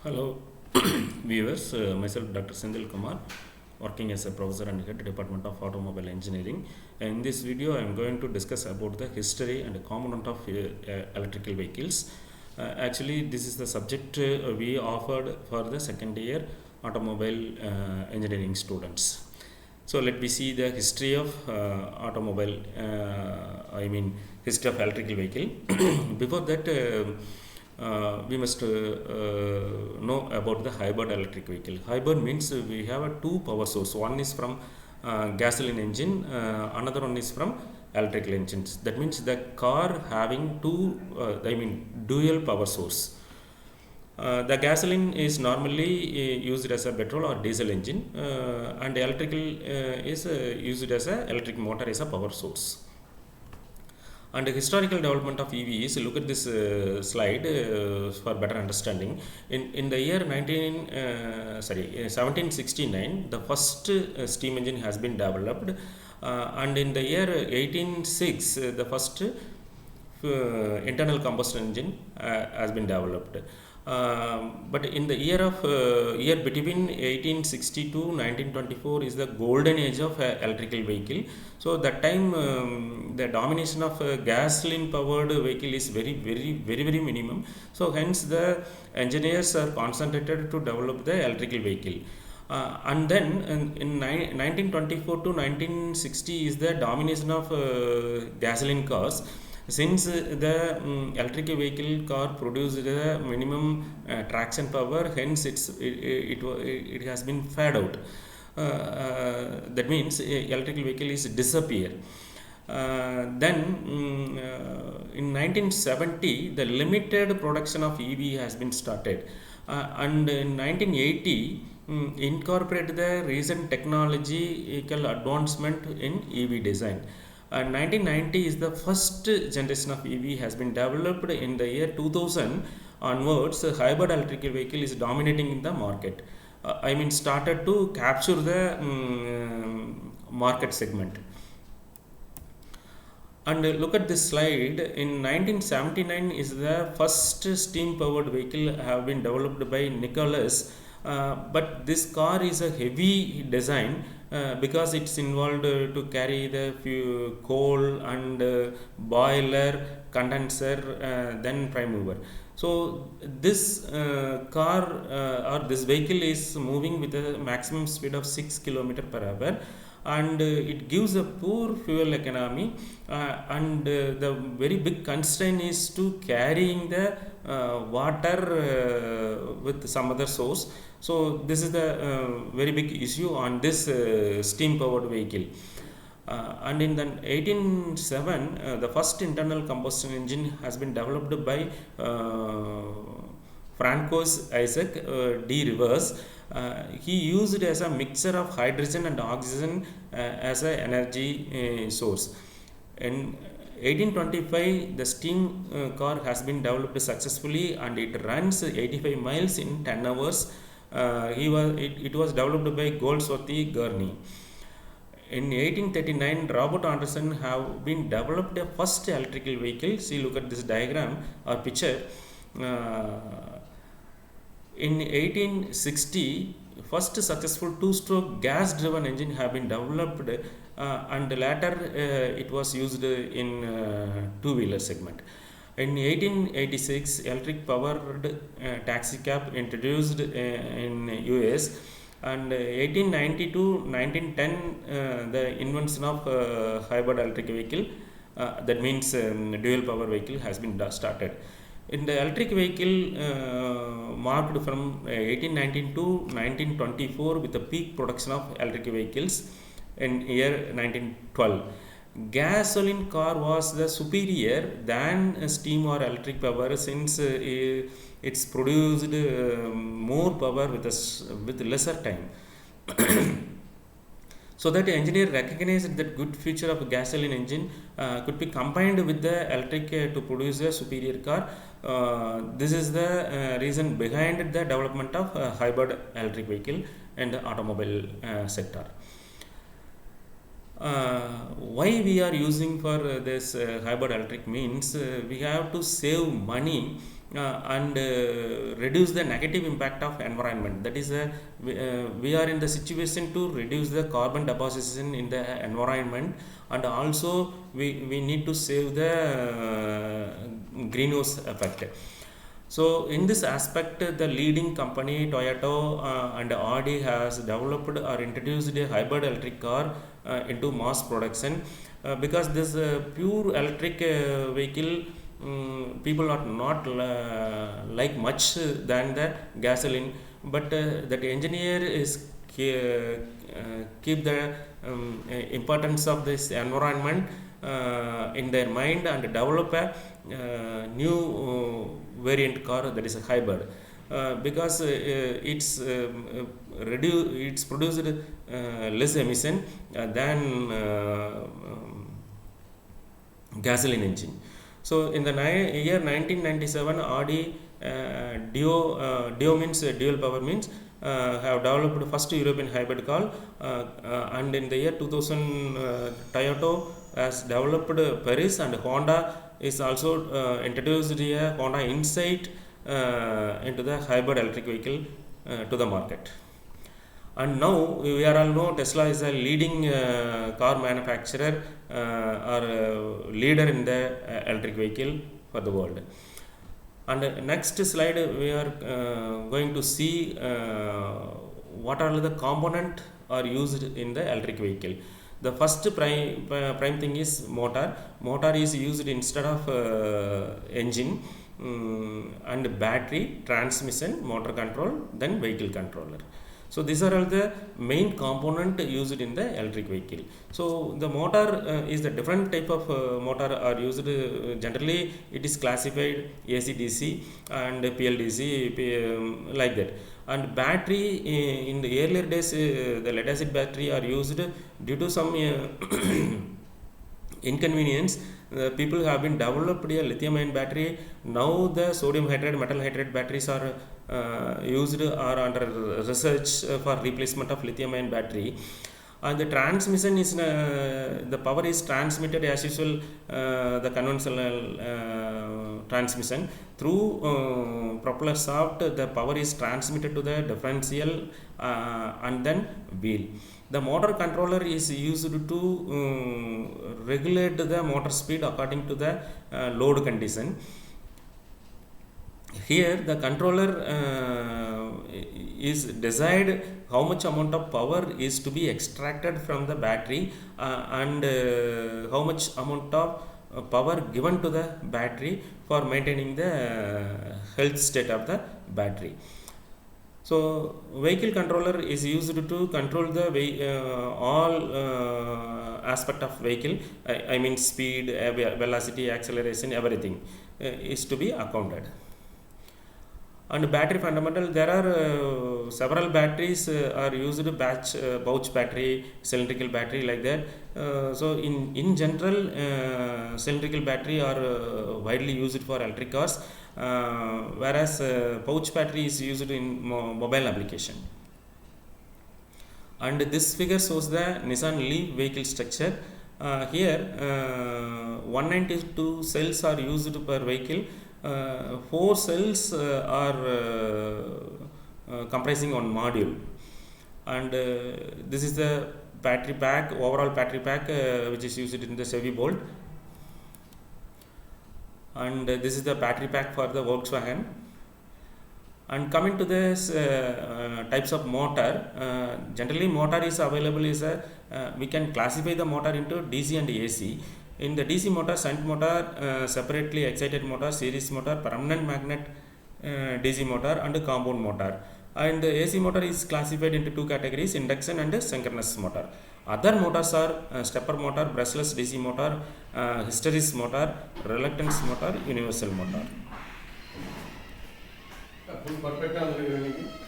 Hello, viewers. Myself, Dr. Sendil Kumar, working as a professor and head Department of Automobile Engineering. In this video, I am going to discuss about the history and component of electrical vehicles. Actually, this is the subject we offered for the second year automobile engineering students. So let me see the history of history of electrical vehicle. Before that, we must know about the hybrid electric vehicle. Hybrid means we have a two power source. One is from gasoline engine, another one is from electrical engines. That means the car having two, dual power source. The gasoline is normally used as a petrol or diesel engine, and electrical is used as a electric motor as a power source. And the historical development of EVs, look at this slide for better understanding. In the year 1769, the first steam engine has been developed, and in the year 1806, the first internal combustion engine has been developed. But in the year between 1860 to 1924 is the golden age of electrical vehicle. So that time the domination of gasoline powered vehicle is very minimum. So hence the engineers are concentrated to develop the electrical vehicle. And then in 1924 to 1960 is the domination of gasoline cars. Since the electric vehicle car produces the minimum traction power, hence it has been fade out. That means electrical vehicle is disappear. In 1970, the limited production of EV has been started, and in 1980 incorporate the recent technological advancement in EV design. 1990 is the first generation of EV has been developed. In the year 2000 onwards, hybrid electric vehicle is dominating in the market. Started to capture the market segment. And look at this slide. In 1979 is the first steam powered vehicle have been developed by Nicholas. But this car is a heavy design because it's involved to carry the few coal and boiler, condenser, then prime mover. So this car or this vehicle is moving with a maximum speed of 6 km per hour, and it gives a poor fuel economy, and the very big constraint is to carrying the water with some other source. So this is the very big issue on this steam powered vehicle. And in the 1807, the first internal combustion engine has been developed by Francois Isaac de Rivers. He used it as a mixture of hydrogen and oxygen as an energy source. In 1825, the steam car has been developed successfully, and it runs 85 miles in 10 hours. It was developed by Goldsworthy Gurney. In 1839, Robert Anderson have been developed a first electrical vehicle. See, look at this diagram or picture. In 1860, first successful two-stroke gas-driven engine have been developed, and later it was used in two-wheeler segment. In 1886, electric powered taxi cab introduced in US, and 1890 to 1910 the invention of hybrid electric vehicle, that means dual power vehicle has been started. In the electric vehicle marked from 1819 to 1924 with the peak production of electric vehicles in year 1912. Gasoline car was the superior than steam or electric power, since it's produced more power with lesser time. So that the engineer recognized that good feature of a gasoline engine could be combined with the electric to produce a superior car. This is the reason behind the development of hybrid electric vehicle and the automobile sector. Why we are using for this hybrid electric means we have to save money and reduce the negative impact of environment. That is, we are in the situation to reduce the carbon deposition in the environment, and also we need to save the greenhouse effect. So in this aspect, the leading company Toyota and Audi has developed or introduced a hybrid electric car into mass production, because this pure electric vehicle, people are not like much than the gasoline, but that engineer is keep the importance of this environment in their mind, and develop a new variant car, that is a hybrid, because it's produced less emission than gasoline engine. So in the year 1997, Audi Dio means dual power means have developed first European hybrid car, and in the year 2000 Toyota has developed Paris, and Honda is also introduced a Honda Insight into the hybrid electric vehicle to the market. And now we are all know Tesla is a leading car manufacturer or leader in the electric vehicle for the world. And next slide we are going to see what are the component are used in the electric vehicle. The first prime thing is motor. Motor is used instead of engine, and battery, transmission, motor control, then vehicle controller. So these are all the main component used in the electric vehicle. So the motor is the different type of motor are used. Generally it is classified AC DC and PLDC, like that. And battery, in the earlier days, the lead acid battery are used due to some inconvenience. People have been developed a lithium ion battery. Now the sodium hydride, metal hydride batteries are used or under research for replacement of lithium ion battery. And the transmission is the power is transmitted as usual, the conventional transmission through propeller shaft. The power is transmitted to the differential and then wheel. The motor controller is used to regulate the motor speed according to the load condition. Here the controller is decide how much amount of power is to be extracted from the battery, and how much amount of power given to the battery for maintaining the health state of the battery. So vehicle controller is used to control the all aspect of vehicle. I mean speed, velocity, acceleration, everything is to be accounted. And battery fundamental, there are several batteries are used, pouch battery, cylindrical battery, like that. So in general, cylindrical battery are widely used for electric cars, whereas pouch battery is used in mobile application. And this figure shows the Nissan Leaf vehicle structure. Here 192 cells are used per vehicle. 4 cells are comprising one module, and this is the battery pack, overall battery pack, which is used in the Chevy Bolt, and this is the battery pack for the Volkswagen. And coming to this types of motor, generally motor is available is we can classify the motor into DC and AC. In the DC motor, shunt motor, separately excited motor, series motor, permanent magnet DC motor, and compound motor. And the AC motor is classified into 2 categories: induction and synchronous motor. Other motors are stepper motor, brushless DC motor, hysteresis motor, reluctance motor, universal motor. Full perfect.